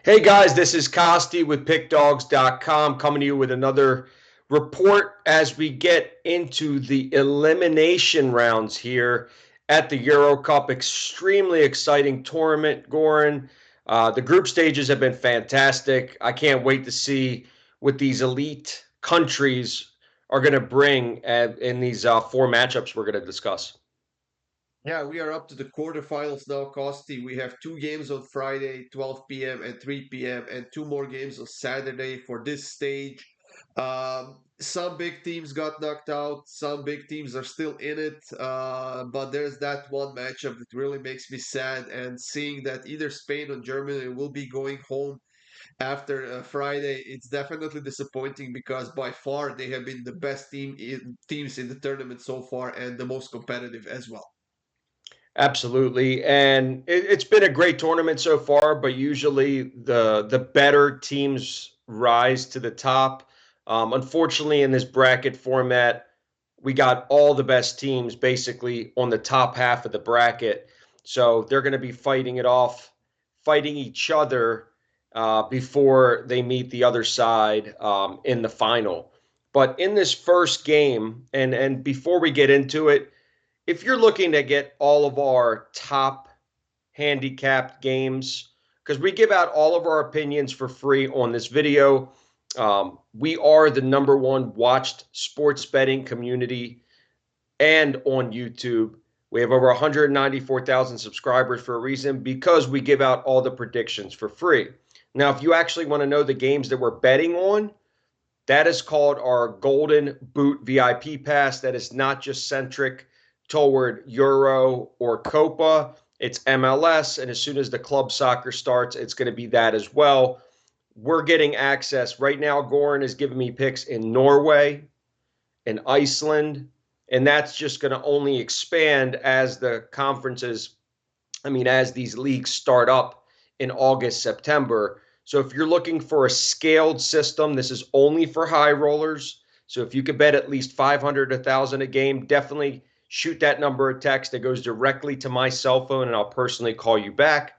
Hey guys, this is Costi with Pickdawgz.com coming to you with another report as we get into the elimination rounds here at the Euro Cup. Extremely exciting tournament, Goran. The group stages have been fantastic. I can't wait to see what these elite countries are going to bring in these four matchups we're going to discuss. Yeah, we are up to the quarterfinals now, Costi. We have two games on Friday, 12 p.m. and 3 p.m., and two more games on Saturday for this stage. Some big teams got knocked out, some big teams are still in it, but there's that one matchup that really makes me sad. And seeing that either Spain or Germany will be going home after Friday, it's definitely disappointing because by far they have been the best teams in the tournament so far and the most competitive as well. Absolutely, and it's been a great tournament so far. But usually, the better teams rise to the top. Unfortunately, in this bracket format, we got all the best teams basically on the top half of the bracket, so they're going to be fighting it off, fighting each other before they meet the other side in the final. But in this first game, and before we get into it, if you're looking to get all of our top handicapped games, because we give out all of our opinions for free on this video. We are the number one watched sports betting community and on YouTube. We have over 194,000 subscribers for a reason because we give out all the predictions for free. Now, if you actually want to know the games that we're betting on, that is called our Golden Boot VIP pass. That is not just centric toward Euro or Copa. It's MLS. And as soon as the club soccer starts, it's going to be that as well. We're getting access. Right now, Goran is giving me picks in Norway, in Iceland, and that's just going to only expand as the conferences, as these leagues start up in August, September. So if you're looking for a scaled system, this is only for high rollers. So if you could bet at least 500, 1,000 a game, definitely shoot that number a text that goes directly to my cell phone and I'll personally call you back.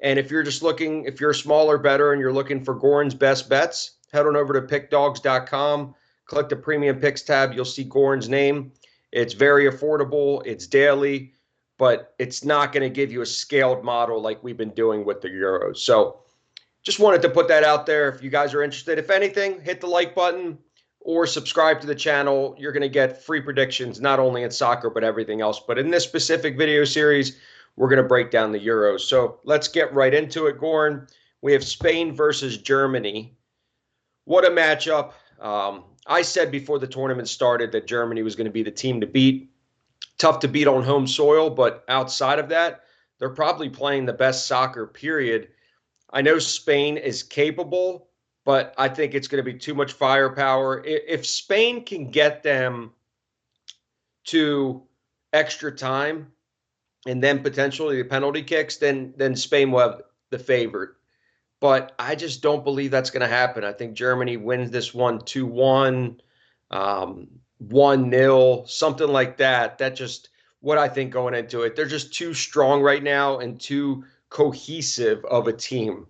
And if you're just looking, if you're a smaller better and you're looking for Goran's best bets, head on over to pickdawgz.com, click the premium picks tab. You'll see Goran's name. It's very affordable, it's daily, but it's not going to give you a scaled model like we've been doing with the Euros. So just wanted to put that out there. If you guys are interested, if anything, hit the like button or subscribe to the channel. You're going to get free predictions, not only in soccer, but everything else. But in this specific video series, we're going to break down the Euros. So let's get right into it, Goran. We have Spain versus Germany. What a matchup. I said before the tournament started that Germany was going to be the team to beat. Tough to beat on home soil, but outside of that, they're probably playing the best soccer, period. I know Spain is capable, but I think it's going to be too much firepower. If Spain can get them to extra time and then potentially the penalty kicks, then Spain will have the favorite. But I just don't believe that's going to happen. I think Germany wins this one 2-1, 1-0, something like that. That just what I think going into it. They're just too strong right now and too cohesive of a team.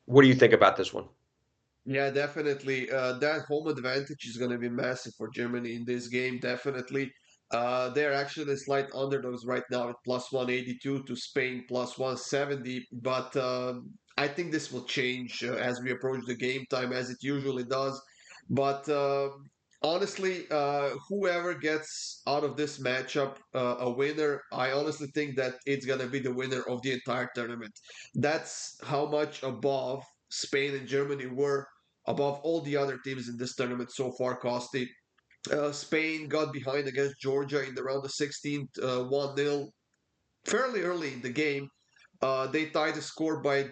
What do you think about this one? Yeah, definitely. That home advantage is going to be massive for Germany in this game, definitely. They're actually the slight underdogs right now at plus 182 to Spain plus 170. But I think this will change as we approach the game time, as it usually does. But honestly, whoever gets out of this matchup a winner, I honestly think that it's going to be the winner of the entire tournament. That's how much above Spain and Germany were above all the other teams in this tournament so far, Costi. Spain got behind against Georgia in the round of 16, 1-0, fairly early in the game. They tied the score by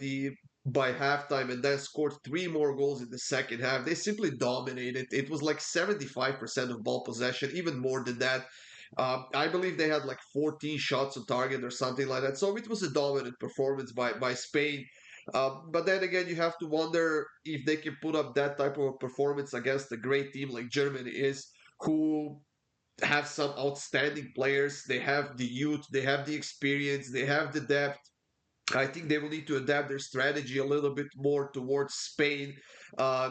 halftime and then scored three more goals in the second half. They simply dominated. It was like 75% of ball possession, even more than that. I believe they had like 14 shots on target or something like that. So it was a dominant performance by Spain. But then again, you have to wonder if they can put up that type of a performance against a great team like Germany is, who have some outstanding players. They have the youth, they have the experience, they have the depth. I think they will need to adapt their strategy a little bit more towards Spain,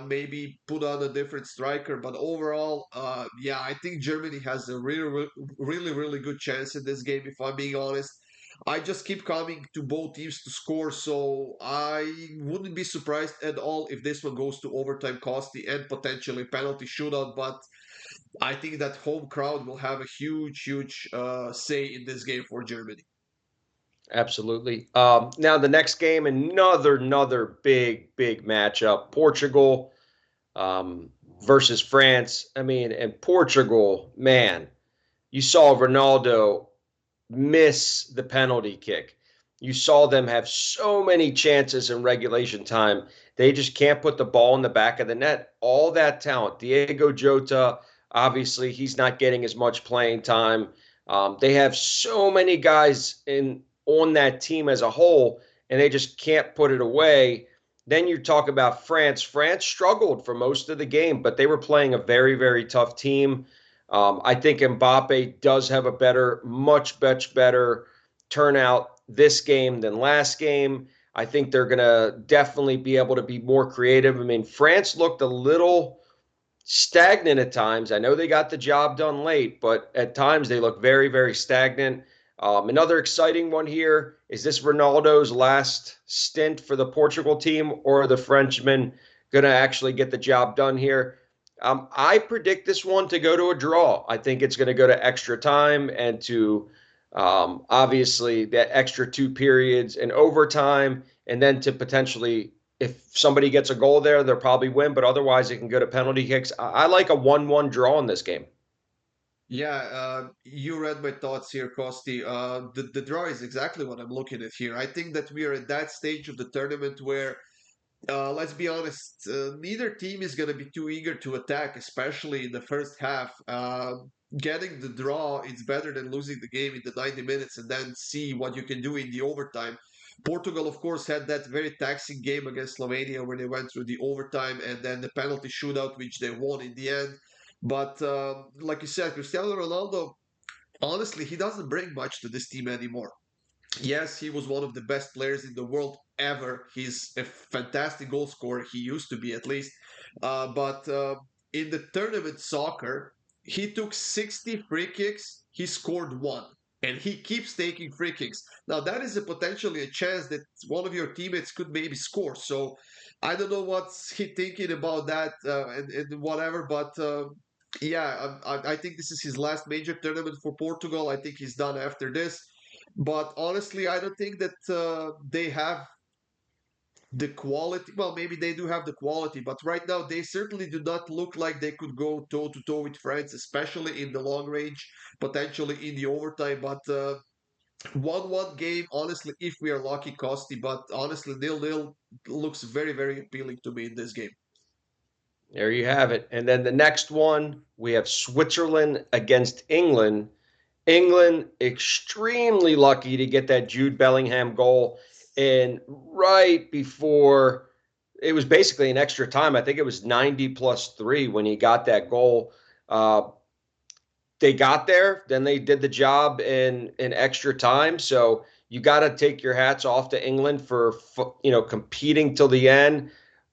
maybe put on a different striker. But overall, yeah, I think Germany has a really good chance in this game, if I'm being honest. I just keep coming to both teams to score, so I wouldn't be surprised at all if this one goes to overtime, costly, and potentially penalty shootout. But I think that home crowd will have a huge say in this game for Germany. Absolutely. Now the next game, another big matchup: Portugal um, versus France. I mean, and Portugal, man, you saw Ronaldo miss the penalty kick. You saw them have so many chances in regulation time. They just can't put the ball in the back of the net. All that talent. Diego Jota, obviously, he's not getting as much playing time. They have so many guys in on that team as a whole, and they just can't put it away. Then you talk about France. France struggled for most of the game, but they were playing a very tough team. I think Mbappe does have a much better turnout this game than last game. I think they're going to definitely be able to be more creative. I mean, France looked a little stagnant at times. I know they got the job done late, but at times they look very stagnant. Another exciting one here is this Ronaldo's last stint for the Portugal team, or are the Frenchman going to actually get the job done here? I predict this one to go to a draw. I think it's going to go to extra time and to obviously that extra 2 periods and overtime, and then to potentially, if somebody gets a goal there, they'll probably win, but otherwise it can go to penalty kicks. I like a 1-1 draw in this game. Yeah, you read my thoughts here, Kosti. The draw is exactly what I'm looking at here. I think that we are at that stage of the tournament where, let's be honest, neither team is going to be too eager to attack, especially in the first half. Getting the draw is better than losing the game in the 90 minutes and then see what you can do in the overtime. Portugal, of course, had that very taxing game against Slovenia where they went through the overtime and then the penalty shootout, which they won in the end. But like you said, Cristiano Ronaldo, honestly, he doesn't bring much to this team anymore. Yes, he was one of the best players in the world ever. He's a fantastic goal scorer. He used to be, at least. But in the tournament soccer, he took 60 free kicks. He scored one. And he keeps taking free kicks. Now, that is a potentially a chance that one of your teammates could maybe score. So I don't know what's he thinking about that and whatever. But yeah, I think this is his last major tournament for Portugal. I think he's done after this. But honestly, I don't think that they have the quality. Well, maybe they do have the quality, but right now they certainly do not look like they could go toe to toe with France, especially in the long range, potentially in the overtime. But 1-1 game, honestly, if we are lucky, Costi. But honestly, nil-nil looks very appealing to me in this game. There you have it. And then the next one, we have Switzerland against England. England extremely lucky to get that Jude Bellingham goal. And right before, it was basically an extra time. I think it was 90 plus 3 when he got that goal. Uh, they got there, then they did the job in extra time. So you got to take your hats off to England for competing till the end.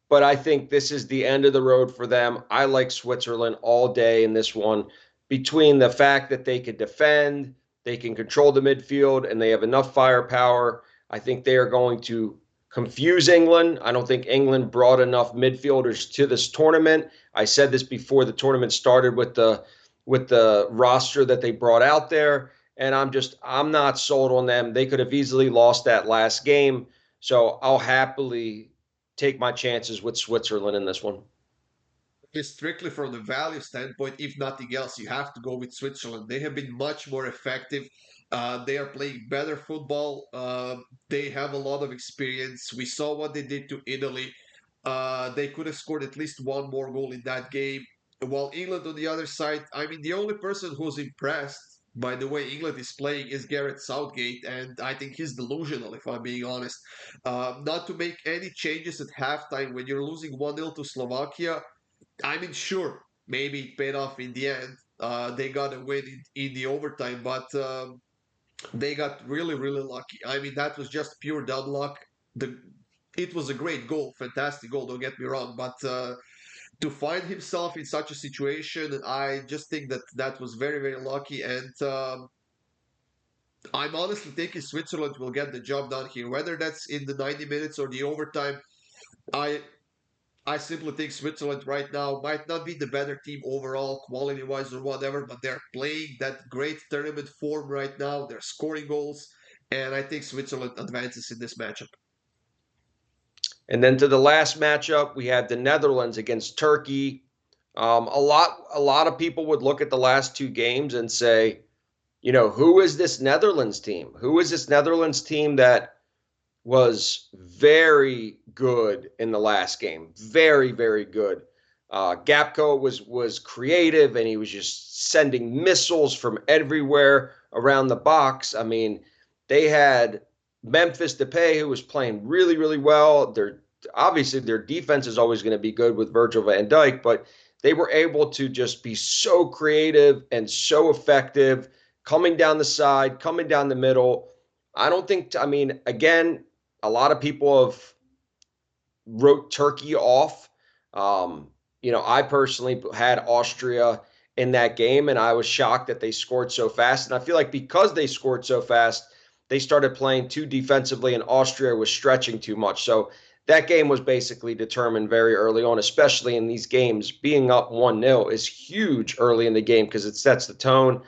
But I think this is the end of the road for them. I like Switzerland all day in this one. Between the fact that they can defend, they can control the midfield, and they have enough firepower, I think they are going to confuse England. I don't think England brought enough midfielders to this tournament. I said this before the tournament started with the roster that they brought out there. And I'm not sold on them. They could have easily lost that last game. So I'll happily take my chances with Switzerland in this one. Strictly from the value standpoint, if nothing else, you have to go with Switzerland. They have been much more effective. They are playing better football. They have a lot of experience. We saw what they did to Italy. They could have scored at least one more goal in that game. While England on the other side, I mean, the only person who's impressed by the way England is playing is Gareth Southgate, and I think he's delusional, if I'm being honest. Not to make any changes at halftime when you're losing 1-0 to Slovakia. I mean, sure, maybe it paid off in the end. They got a win in the overtime, but They got really, really lucky. I mean, that was just pure dumb luck. The It was a great goal, fantastic goal. Don't get me wrong, but to find himself in such a situation, I just think that that was very, very lucky. And I'm honestly thinking Switzerland will get the job done here, whether that's in the 90 minutes or the overtime. I I simply think Switzerland right now might not be the better team overall, quality wise or whatever, but they're playing that great tournament form right now. They're scoring goals, and I think Switzerland advances in this matchup. And then to the last matchup, we had the Netherlands against Turkey. A lot of people would look at the last two games and say, who is this Netherlands team? Who is this Netherlands team that was very good in the last game? Very, very good. Gapco was creative and he was just sending missiles from everywhere around the box. I mean, they had Memphis Depay who was playing really, really well. Obviously their defense is always going to be good with Virgil van Dijk, but they were able to just be so creative and so effective, coming down the side, coming down the middle. I don't think, I mean, again, a lot of people have wrote Turkey off. I personally had Austria in that game, and I was shocked that they scored so fast. And I feel like because they scored so fast, they started playing too defensively, and Austria was stretching too much. So that game was basically determined very early on, especially in these games. Being up 1-0 is huge early in the game because it sets the tone.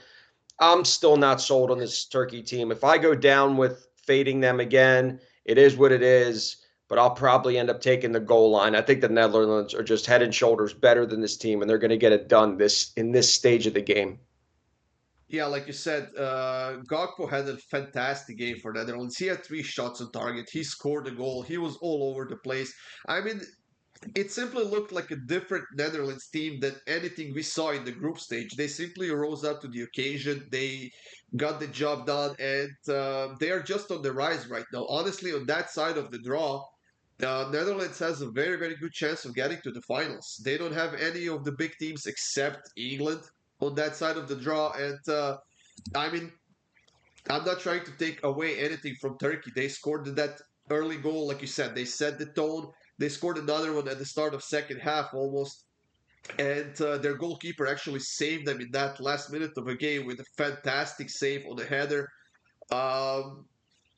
I'm still not sold on this Turkey team. If I go down with fading them again, it is what it is, but I'll probably end up taking the goal line. I think the Netherlands are just head and shoulders better than this team, and they're going to get it done this stage of the game. Yeah, like you said, Gakpo had a fantastic game for Netherlands. He had three shots on target. He scored a goal. He was all over the place. I mean, it simply looked like a different Netherlands team than anything we saw in the group stage. They simply rose up to the occasion. They got the job done, and they are just on the rise right now. Honestly, on that side of the draw, Netherlands has a very, very good chance of getting to the finals. They don't have any of the big teams except England on that side of the draw, and I mean, I'm not trying to take away anything from Turkey. They scored that early goal, like you said. They set the tone. They scored another one at the start of second half almost, and their goalkeeper actually saved them in that last minute of a game with a fantastic save on the header. Um,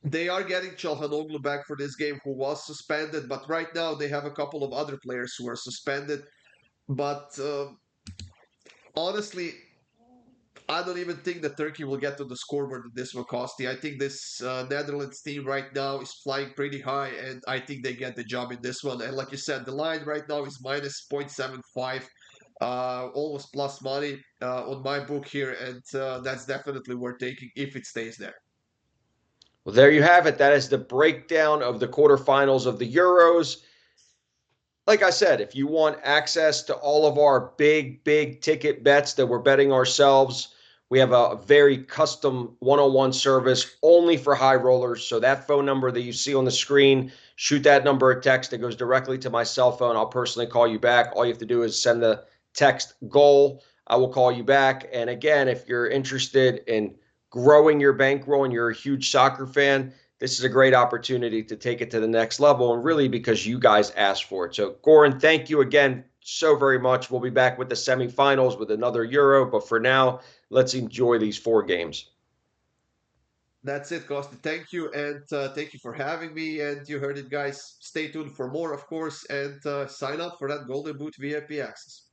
they are getting Çalhanoğlu back for this game, who was suspended, but right now they have a couple of other players who are suspended. But honestly, I don't even think that Turkey will get to the scoreboard that this will cost you. I think this Netherlands team right now is flying pretty high, and I think they get the job in this one. And like you said, the line right now is minus 0.75, almost plus money on my book here, and that's definitely worth taking if it stays there. Well, there you have it. That is the breakdown of the quarterfinals of the Euros. Like I said, if you want access to all of our big, big ticket bets that we're betting ourselves, we have a very custom 101 service only for high rollers. So that phone number that you see on the screen, shoot that number a text that goes directly to my cell phone. I'll personally call you back. All you have to do is send the text goal. I will call you back. And again, if you're interested in growing your bankroll and you're a huge soccer fan, this is a great opportunity to take it to the next level, and really because you guys asked for it. So, Goran, thank you again so very much. We'll be back with the semifinals with another Euro, but for now, let's enjoy these four games. That's it, Costa. Thank you, and thank you for having me. And you heard it, guys. Stay tuned for more, of course, and sign up for that Golden Boot VIP access.